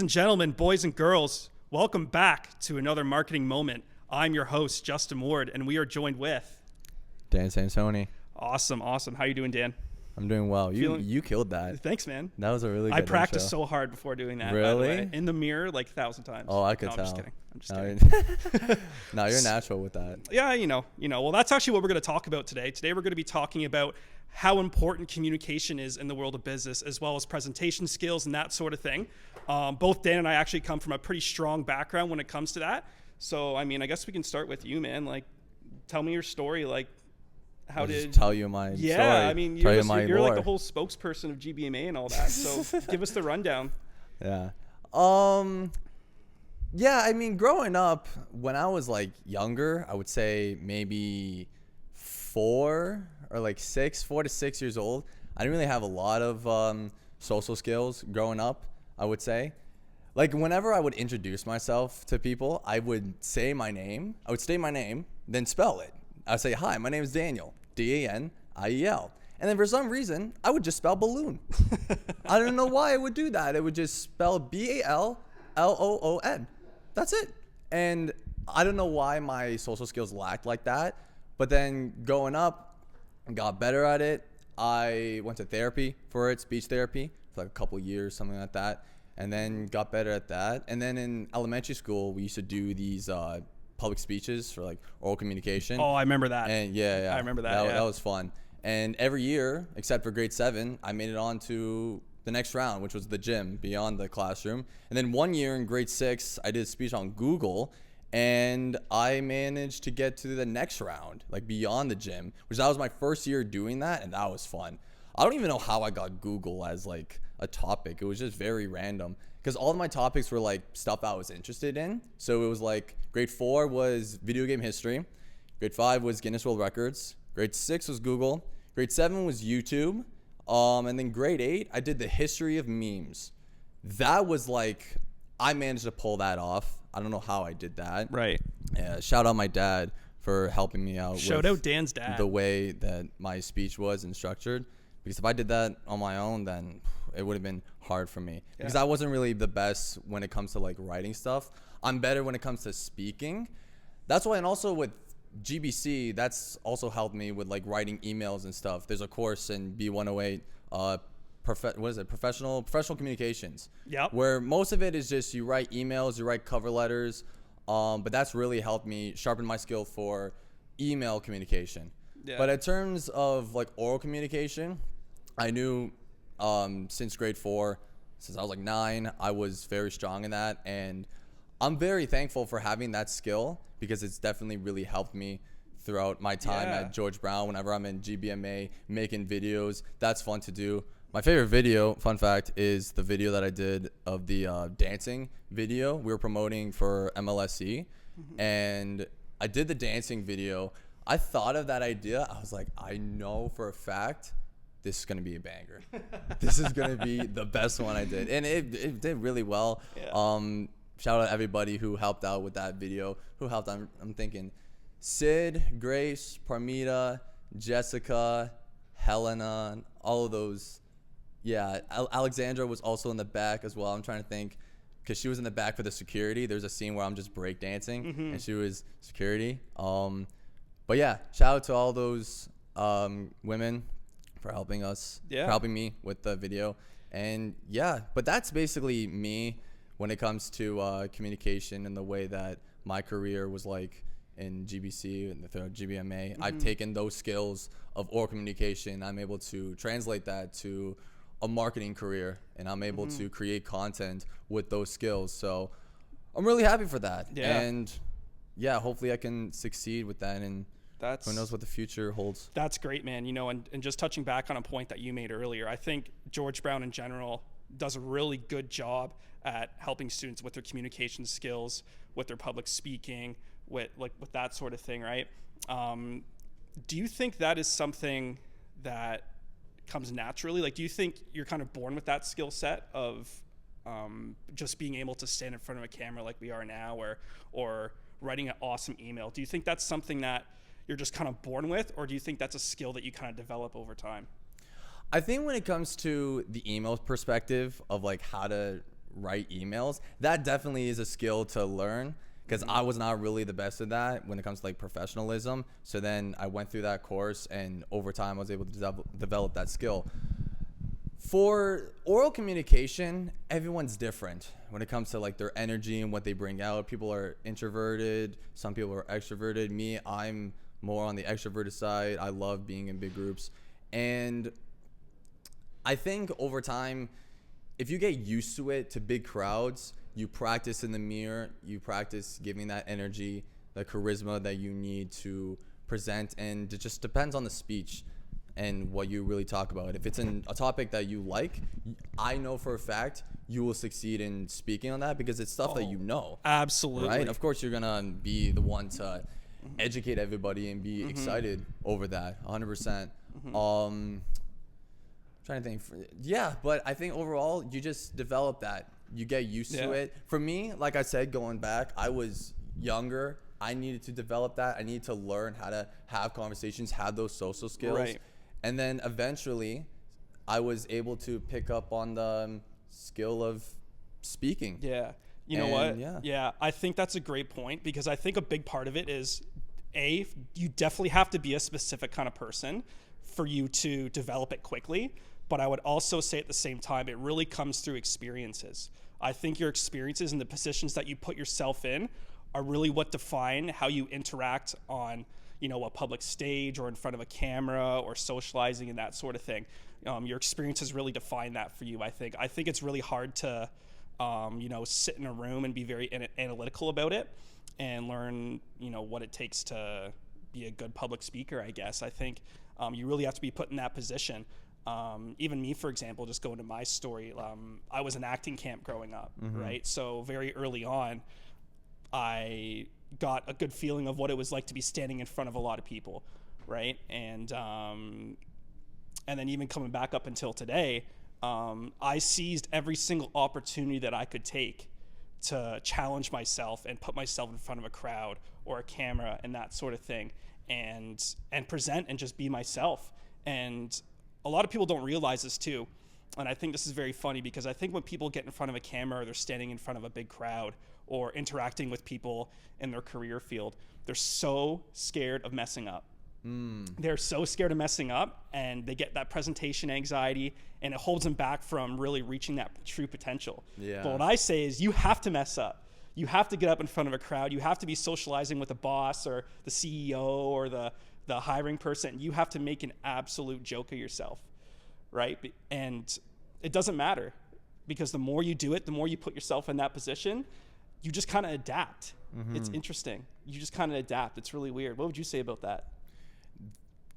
and gentlemen, boys and girls, welcome back to another marketing moment. I'm your host, Justin Ward, and we are joined with Dan Sansoni. Awesome. How you doing, Dan? I'm doing well. You killed that. Thanks, man. That was a really good I practiced intro. so hard before doing that. Really? By the way. In the mirror, like 1,000 times. Oh, I could no, tell. I'm just kidding. No, you're natural with that. Yeah, you know. Well, that's actually what we're going to talk about today. Today, we're going to be talking about how important communication is in the world of business, as well as presentation skills and that sort of thing. Both Dan and I actually come from a pretty strong background when it comes to that. So, I mean, I guess we can start with you, man. Like, tell me your story. Like, I'll just tell you my story. I mean, you're lore. like the whole spokesperson of GBMA and all that. So, give us the rundown. Yeah. Yeah, I mean, growing up, when I was like younger, I would say maybe 4 to 6 years old. I didn't really have a lot of social skills growing up, I would say. Like, whenever I would introduce myself to people, I would say my name. I would state my name, then spell it. I'd say, hi, my name is Daniel, Daniel. And then for some reason, I would just spell balloon. I don't know why I would do that. It would just spell Balloon. That's it. And I don't know why my social skills lacked like that. But then growing up, I got better at it. I went to therapy for it, speech therapy, for like a couple years, something like that. And then got better at that. And then in elementary school, we used to do these public speeches for like oral communication. Oh, I remember that. And yeah. I remember that. That was fun. And every year, except for grade 7, I made it on to the next round, which was the gym beyond the classroom. And then one year in grade 6, I did a speech on Google, and I managed to get to the next round, like beyond the gym, which that was my first year doing that, and that was fun. I don't even know how I got Google as like a topic. It was just very random because all of my topics were like stuff I was interested in. So it was like grade 4 was video game history, grade 5 was Guinness World Records, grade 6 was Google, grade 7 was YouTube, and then grade 8 I did the history of memes. That was like, I managed to pull that off. I don't know how I did that. Right. Shout out my dad for helping me out. Shout out Dan's dad. The way that my speech was and structured. Because if I did that on my own, then it would have been hard for me. Because I wasn't really the best when it comes to like writing stuff. I'm better when it comes to speaking. That's why, and also with GBC, that's also helped me with like writing emails and stuff. There's a course in B108, professional communications. Yep. Where most of it is just you write emails, you write cover letters. But that's really helped me sharpen my skill for email communication. Yeah. But in terms of like oral communication, I knew since grade 4, since I was like 9, I was very strong in that. And I'm very thankful for having that skill because it's definitely really helped me throughout my time at George Brown. Whenever I'm in GBMA making videos, that's fun to do. My favorite video, fun fact, is the video that I did of the dancing video. We were promoting for MLSE, and I did the dancing video. I thought of that idea. I was like, I know for a fact this is going to be a banger. This is going to be the best one I did. And it did really well. Yeah. Shout out everybody who helped out with that video. Who helped? I'm thinking Sid, Grace, Parmita, Jessica, Helena, all of those. Yeah, Alexandra was also in the back as well. I'm trying to think because she was in the back for the security. There's a scene where I'm just breakdancing and she was security. But yeah, shout out to all those women for helping us, for helping me with the video. And yeah, but that's basically me when it comes to communication and the way that my career was like in GBC and the GBMA. I've taken those skills of oral communication. I'm able to translate that to a marketing career, and I'm able to create content with those skills. So I'm really happy for that. Yeah. And yeah, hopefully I can succeed with that, and who knows what the future holds. That's great, man. You know, and just touching back on a point that you made earlier, I think George Brown in general does a really good job at helping students with their communication skills, with their public speaking, with that sort of thing, right? Do you think that is something that comes naturally? Like, do you think you're kind of born with that skill set of just being able to stand in front of a camera like we are now, or writing an awesome email? Do you think that's something that you're just kind of born with, or do you think that's a skill that you kind of develop over time? I think when it comes to the email perspective of like how to write emails. That definitely is a skill to learn, because I was not really the best at that when it comes to like professionalism. So then I went through that course, and over time I was able to develop that skill. For oral communication, everyone's different when it comes to like their energy and what they bring out. People are introverted, some people are extroverted. Me, I'm more on the extroverted side. I love being in big groups. And I think over time, if you get used to it, to big crowds, you practice in the mirror, you practice giving that energy, the charisma that you need to present, and it just depends on the speech and what you really talk about. If it's in a topic that you like, I know for a fact you will succeed in speaking on that, because it's stuff that you know. Absolutely. Right? Of course, you're going to be the one to educate everybody and be excited over that, 100%. Trying to think. Yeah, but I think overall, you just develop that. You get used to it. For me, like I said, going back, I was younger. I needed to develop that. I needed to learn how to have conversations, have those social skills. Right. And then eventually, I was able to pick up on the skill of speaking. Yeah. You know what? Yeah, I think that's a great point, because I think a big part of it is, you definitely have to be a specific kind of person for you to develop it quickly. But I would also say at the same time, it really comes through experiences. I think your experiences and the positions that you put yourself in are really what define how you interact on, a public stage or in front of a camera or socializing and that sort of thing. Your experiences really define that for you, I think. I think it's really hard to, sit in a room and be very analytical about it and learn, what it takes to be a good public speaker, I guess. I think you really have to be put in that position. Even me, for example, just going to my story, I was in acting camp growing up, right? So very early on, I got a good feeling of what it was like to be standing in front of a lot of people, right? And then even coming back up until today, I seized every single opportunity that I could take to challenge myself and put myself in front of a crowd or a camera and that sort of thing, and present and just be myself. And a lot of people don't realize this too. And I think this is very funny, because I think when people get in front of a camera, or they're standing in front of a big crowd or interacting with people in their career field, they're so scared of messing up. They're so scared of messing up, and they get that presentation anxiety, and it holds them back from really reaching that true potential. But what I say is, you have to mess up. You have to get up in front of a crowd. You have to be socializing with a boss or the CEO or the hiring person. You have to make an absolute joke of yourself, right? And it doesn't matter, because the more you do it, the more you put yourself in that position, you just kind of adapt. It's interesting. You just kind of adapt. It's really weird. What would you say about that?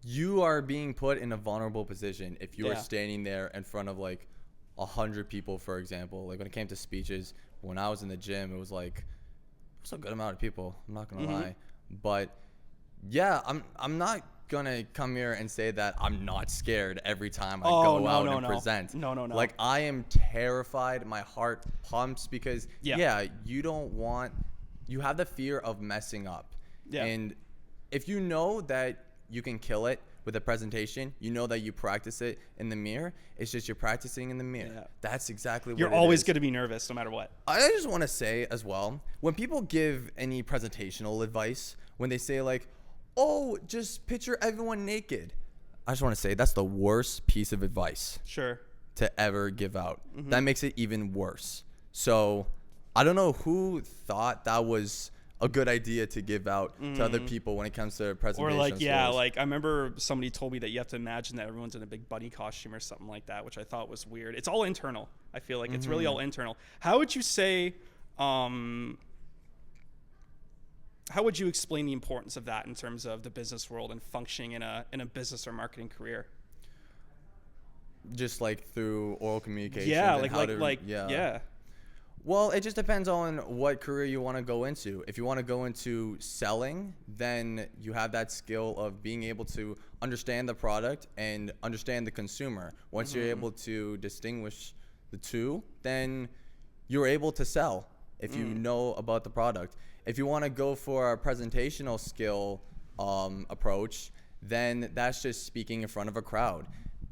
You are being put in a vulnerable position if you are standing there in front of like 100 people, for example. Like when it came to speeches, when I was in the gym, it was like, it's a good amount of people, I'm not gonna lie. But yeah, I'm not gonna come here and say that I'm not scared every time I go out and present. No. Like, I am terrified. My heart pumps, because you have the fear of messing up. And if you know that you can kill it with a presentation, you know that you practice it in the mirror, it's just you're practicing in the mirror. That's exactly what you're always going to be nervous no matter what. I just want to say as well, when people give any presentational advice, when they say like, oh, just picture everyone naked, I just want to say that's the worst piece of advice to ever give out. That makes it even worse. So I don't know who thought that was a good idea to give out to other people when it comes to presentation. Or like I remember somebody told me that you have to imagine that everyone's in a big bunny costume or something like that, which I thought was weird. It's all internal. I feel like it's really all internal. How would you say, how would you explain the importance of that in terms of the business world and functioning in a business or marketing career? Just like through oral communication. Yeah. Well, it just depends on what career you want to go into. If you want to go into selling, then you have that skill of being able to understand the product and understand the consumer. Once you're able to distinguish the two, then you're able to sell if you know about the product. If you want to go for a presentational skill approach, then that's just speaking in front of a crowd.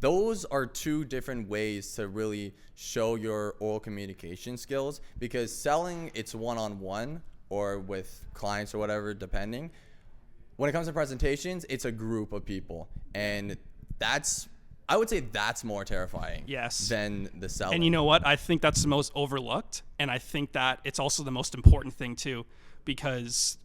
those are two different ways to really show your oral communication skills, because selling, it's one-on-one or with clients or whatever, depending. When it comes to presentations, it's a group of people, and I would say that's more terrifying than the selling. And you know what? I think that's the most overlooked, and I think that it's also the most important thing too, because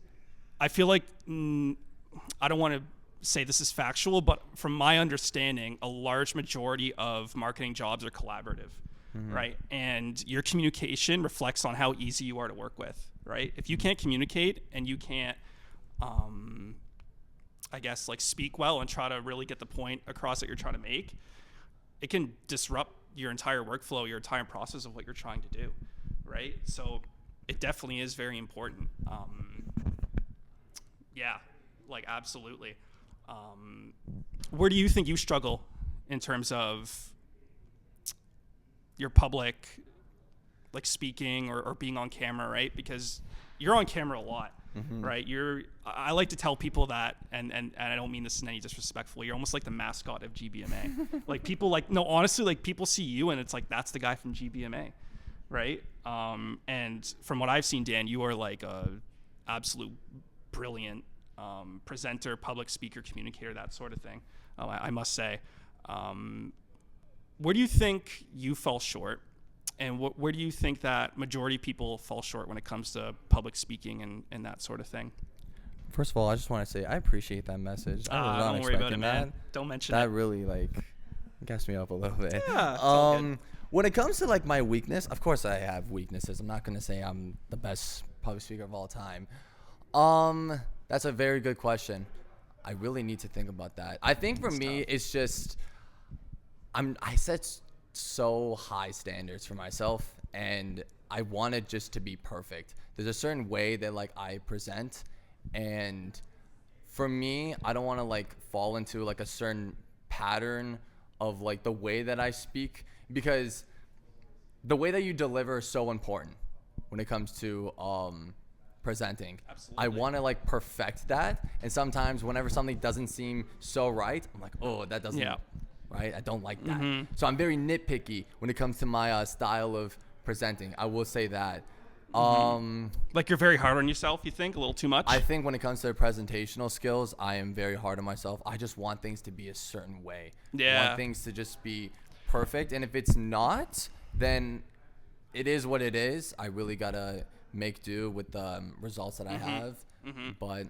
I feel like I don't want to say this is factual, but from my understanding, a large majority of marketing jobs are collaborative, right? And your communication reflects on how easy you are to work with, right? If you can't communicate and you can't, I guess, like speak well and try to really get the point across that you're trying to make, it can disrupt your entire workflow, your entire process of what you're trying to do, right? So it definitely is very important. Yeah, like absolutely. Where do you think you struggle in terms of your public, like speaking or being on camera, right? Because you're on camera a lot, right? I like to tell people that, and I don't mean this in any disrespectful, you're almost like the mascot of GBMA. Like people honestly, like people see you and it's like, that's the guy from GBMA, right? And from what I've seen, Dan, you are like a absolute brilliant presenter, public speaker, communicator, that sort of thing. I must say, where do you think you fell short, and where do you think that majority of people fall short when it comes to public speaking and that sort of thing? First of all, I just want to say I appreciate that message. I was not don't worry about it, expecting man. Don't mention that. it. That really gassed me up a little bit. Yeah, when it comes to like my weakness, of course I have weaknesses. I'm not gonna say I'm the best public speaker of all time. That's a very good question. I really need to think about that. I think for me, it's just I set so high standards for myself, and I want it just to be perfect. There's a certain way that like I present, and for me, I don't want to like fall into like a certain pattern of like the way that I speak, because the way that you deliver is so important when it comes to presenting. Absolutely. I want to like perfect that, and sometimes whenever something doesn't seem so right, I'm like, oh, that doesn't right, I don't like that. So I'm very nitpicky when it comes to my style of presenting. I will say that. Like you're very hard on yourself, you think? A little too much? I think when it comes to presentational skills, I am very hard on myself. I just want things to be a certain way. I want things to just be perfect, and if it's not, then it is what it is. I really gotta make do with the results that I have. But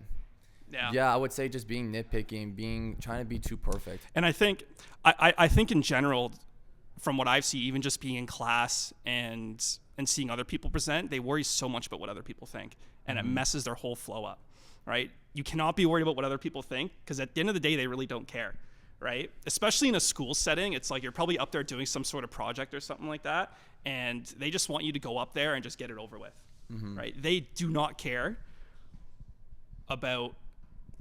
yeah, I would say just being nitpicky and trying to be too perfect. And I think I think in general, from what I've seen, even just being in class and seeing other people present, they worry so much about what other people think, and it messes their whole flow up, right? You cannot be worried about what other people think, because at the end of the day, they really don't care, right? Especially in a school setting, it's like you're probably up there doing some sort of project or something like that, and they just want you to go up there and just get it over with, right? They do not care about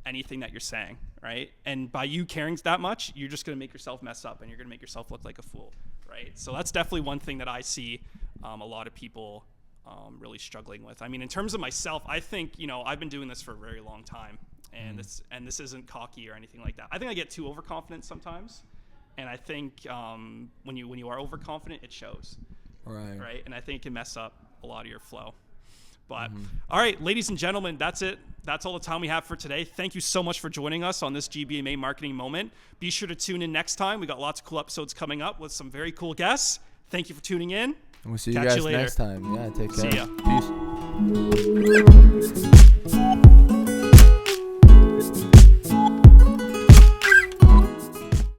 anything that you're saying, right? And by you caring that much, you're just going to make yourself mess up, and you're going to make yourself look like a fool, right? So that's definitely one thing that I see a lot of people really struggling with. I mean, in terms of myself, I think, I've been doing this for a very long time, and this isn't cocky or anything like that. I think I get too overconfident sometimes, and I think when you are overconfident, it shows, right? And I think it can mess up a lot of your flow. But all right, ladies and gentlemen, that's it. That's all the time we have for today. Thank you so much for joining us on this GBMA Marketing Moment. Be sure to tune in next time. We got lots of cool episodes coming up with some very cool guests. Thank you for tuning in. We'll see you guys next time. Yeah, take care. See ya. Peace.